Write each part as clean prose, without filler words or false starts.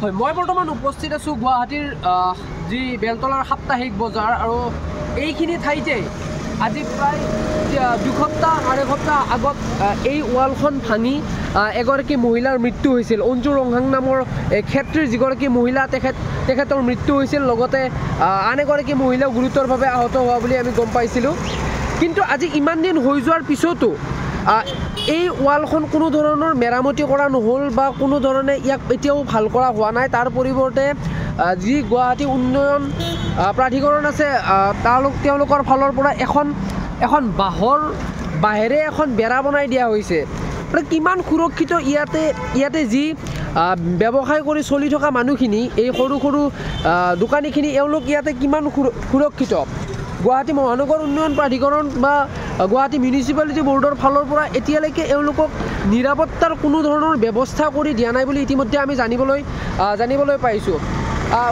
হয়, মই বৰ্তমান উপস্থিত আছোঁ গুৱাহাটীৰ যি বেলতলাৰ সাপ্তাহিক বজাৰ আৰু এইখিনি ঠাইতে আজি প্ৰায় 2 সপ্তাহ 2.5 সপ্তাহ আগত এই ৱালখন ভাঙি এগৰাকী মহিলাৰ মৃত্যু হৈছিল। অঞ্জু ৰংহাং নামৰ ক্ষেত্ৰীৰ যিগৰাকী মহিলা তেখেতৰ মৃত্যু হৈছিল, লগতে আন এগৰাকী মহিলাও গুৰুতৰভাৱে আহত হোৱা বুলি আমি গম পাইছিলোঁ। কিন্তু আজি ইমান দিন হৈ যোৱাৰ পিছতো এই ৱালখন কোনো ধৰণৰ মেৰামতি কৰা নহ'ল বা কোনো ধৰণে ইয়াক এতিয়াও ভাল কৰা হোৱা নাই। তাৰ পৰিৱৰ্তে যি গুৱাহাটী উন্নয়ন প্ৰাধিকৰণ আছে তেওঁলোকৰ ফালৰ পৰা এখন বাঁহেৰে এখন বেৰা বনাই দিয়া হৈছে। কিমান সুৰক্ষিত ইয়াতে যি ব্যৱসায় কৰি চলি থকা মানুহখিনি, এই সৰু সৰু দোকানীখিনি, এওঁলোক ইয়াতে কিমান সুৰক্ষিত? গুৱাহাটী মহানগৰ উন্নয়ন প্ৰাধিকৰণ বা গুৱাহাটী মিউনিচিপালিটি বৰ্ডৰ ফালৰ পৰা এতিয়ালৈকে এওঁলোকক নিৰাপত্তাৰ কোনো ধৰণৰ ব্যৱস্থা কৰি দিয়া নাই বুলি ইতিমধ্যে আমি জানিবলৈ পাইছোঁ।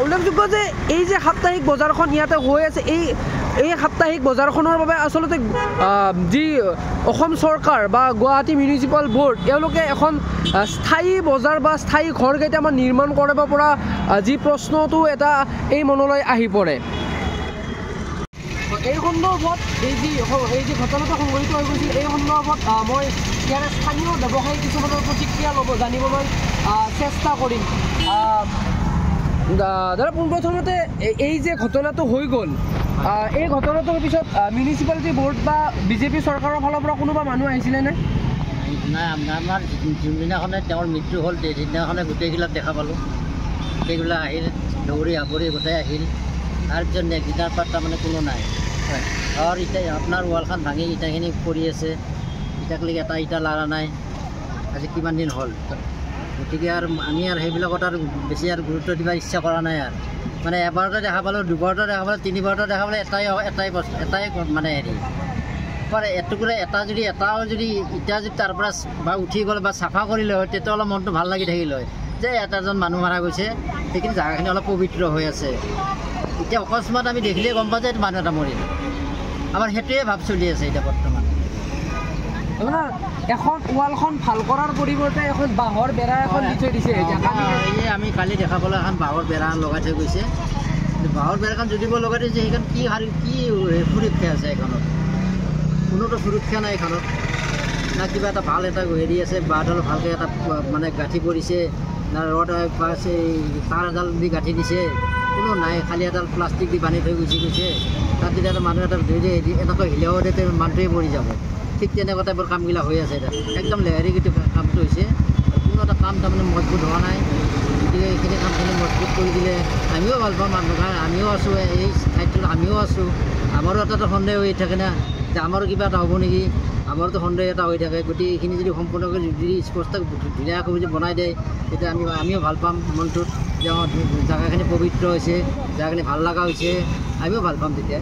উল্লেখযোগ্য যে এই যে সাপ্তাহিক বজাৰখন ইয়াতে হৈ আছে, এই সাপ্তাহিক বজাৰখনৰ বাবে আচলতে যি অসম চৰকাৰ বা গুৱাহাটী মিউনিচিপাল বৰ্ড এওঁলোকে এখন স্থায়ী বজাৰ বা স্থায়ী ঘৰ কেইটামান নিৰ্মাণ কৰিব পৰা যি প্ৰশ্নটো এটা এই মনলৈ আহি পৰে। এই সন্দৰ্ভত এই যি ঘটনাটো সংঘটিত হৈ গৈছিল, এই সন্দৰ্ভত মই ইয়াৰে স্থানীয় ব্যৱসায়ী কিছুমানৰ প্ৰতিক্ৰিয়া জানিবলৈ চেষ্টা কৰিম। দাদা, পোনপ্ৰথমতে এই যে ঘটনাটো হৈ গ'ল, এই ঘটনাটোৰ পিছত মিউনিচিপালিটি বৰ্ড বা বিজেপি চৰকাৰৰ ফালৰ পৰা কোনোবা মানুহ আহিছিলে নে? নাই, আমাৰ যোনদিনাখনে তেওঁৰ মৃত্যু হ'ল সেইদিনাখনে গোটেইবিলাক দেখা পালোঁ। গোটেইবিলাক আহিল, দৌৰি আৱৰি গোটেই আহিল। তাৰপিছত নেক্সট দিনাৰ পৰা তাৰমানে কোনো নাই। আৰু এতিয়া আপোনাৰ ৱালখন ভাঙি ইটাখিনি পৰি আছে, ইটাকলৈকে এটা ইটা লাৰা নাই। আজি কিমান দিন হ'ল। গতিকে আৰু আমি আৰু সেইবিলাকত আৰু বেছি আৰু গুৰুত্ব দিব ইচ্ছা কৰা নাই। আৰু মানে এবাৰতে দেখা পালোঁ, দুবাৰতে দেখা পালোঁ, তিনিবাৰতে দেখা পালোঁ, এটাই মানে হেৰি এটাও যদি ইটা যদি তাৰ পৰা বা উঠি গ'ল বা চাফা কৰিলে হয়, তেতিয়া অলপ মনটো ভাল লাগি থাকিল হয় যে এজন মানুহ মাৰা গৈছে, সেইখিনি জেগাখিনি অলপ পবিত্ৰ হৈ আছে। এতিয়া অকস্মাত আমি দেখিলেই গম পাওঁ যে মানুহ এটা মৰিল। আমাৰ সেইটোৱে ভাৱ চলি আছে এতিয়া বৰ্তমান। এখন ৱালখন ভাল কৰাৰ পৰিৱৰ্তে এখন বাঁহৰ বেৰা এখন দি থৈ দিছে। আমি কালি দেখা পালোঁ এখন বাঁহৰ বেৰা লগাই থৈ গৈছে। বাঁহৰ বেৰাখন যদি লগাই থৈছে, সেইখন কি সুৰক্ষা আছে এইখনত? কোনোতো সুৰক্ষা নাই এইখনত। না কিবা এটা ভাল এটা হেৰি আছে, বাঁহডাল ভালকৈ এটা মানে গাঁঠি পৰিছে, না ৰড তাঁৰ এডাল দি গাঁঠি দিছে, কোনো নাই। খালি এডাল প্লাষ্টিক দি বান্ধি থৈ গৈছে। তাত যদি এটা মানুহ এটা এনেকৈ হিলাও দিলে মানুহটোৱে মৰি যাব। ঠিক তেনেকুৱা টাইপৰ কামবিলাক হৈ আছে। একদম লেহেৰিকৈ কামটো হৈছে। কোনো এটা কাম তাৰমানে মজবুত হোৱা নাই। গতিকে এইখিনি কামখিনি মজবুত কৰি দিলে আমিও ভাল পাম। আমিও আছোঁ এই ঠাইটোত, আমিও আছোঁ। আমাৰো এটা সন্দেহ হৈ থাকে না যে আমাৰো কিবা এটা হ'ব নেকি, আমাৰতো সন্দেহ এটা হৈ থাকে। গতিকে এইখিনি যদি সম্পূৰ্ণকৈ যদি স্পষ্ট ধুনীয়াকৈ যদি বনাই দিয়ে, তেতিয়া আমিও ভাল পাম মনটোত যে জেগাখিনি পবিত্ৰ হৈছে, জেগাখিনি ভাল লগা হৈছে, আমিও ভাল পাম তেতিয়া।